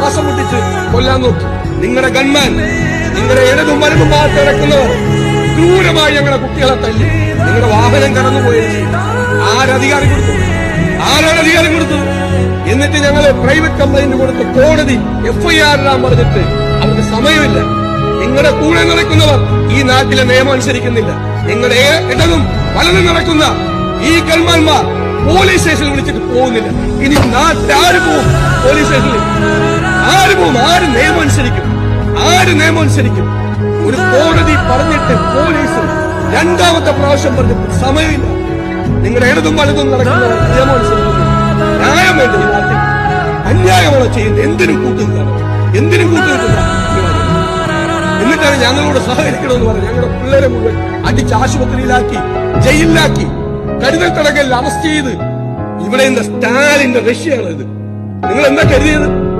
ശ്വാസം മുട്ടിച്ച് കൊല്ലാൻ നോക്കി. നിങ്ങളുടെ ഗൺമാൻ, നിങ്ങളുടെ ഇടതും വലതും ഭാഗത്ത് കിടക്കുന്നവർ ക്രൂരമായി ഞങ്ങളുടെ കുട്ടികളെ തല്ലി. നിങ്ങളുടെ വാഹനം കടന്നുപോയത് ആരധികാരം കൊടുത്തു? ആരാണ് അധികാരം കൊടുത്തത്? എന്നിട്ട് ഞങ്ങള് പ്രൈവറ്റ് കംപ്ലൈന്റ് കൊടുത്ത് കോടതി FIR ഇടാൻ പറഞ്ഞിട്ട് അവർക്ക് സമയമില്ല. നിങ്ങളുടെ കൂടെ നടക്കുന്നവർ ഈ നാട്ടിലെ നിയമം അനുസരിക്കുന്നില്ല. നിങ്ങളുടെ ഇടതും വലതും നടക്കുന്ന ഈ ഗൺമാന്മാർ പോലീസ് സ്റ്റേഷനിൽ വിളിച്ചിട്ട് പോകുന്നില്ല. ഇനി നാട്ടിലാര് പോവും? പോലീസ് സ്റ്റേഷനിൽ ആര് പോവും? ആര് നിയമം അനുസരിക്കും? ആര് നിയമം അനുസരിക്കും? ഒരു കോടതി പറഞ്ഞിട്ട് പോലീസ് രണ്ടാമത്തെ പ്രാവശ്യം പറഞ്ഞിട്ട് സമയമില്ല. നിങ്ങളുടെ ഇടതും വലതും നടക്കുന്നവർ നിയമം അനുസരിക്കുന്നു. ന്യായം വേണ്ട ഈ നാട്ടിൽ. അന്യായമാണ് ചെയ്യുന്നത്. എന്തിനും കൂട്ടുനിൽക്കണം, എന്തിനും കൂട്ടുനിൽക്കുന്ന എന്നിട്ടാണ് ഞങ്ങളോട് സഹകരിക്കണമെന്ന് പറഞ്ഞ് ഞങ്ങളുടെ പിള്ളേരെ മുഴുവൻ അടിച്ച് ആശുപത്രിയിലാക്കി, ജയിലിലാക്കി, കരുതൽ തടങ്കലിൽ അറസ്റ്റ് ചെയ്ത്. ഇവിടെ സ്റ്റാലിന്റെ റഷ്യയാണ് ഇത്. നിങ്ങൾ എന്താ കരുതിയത്?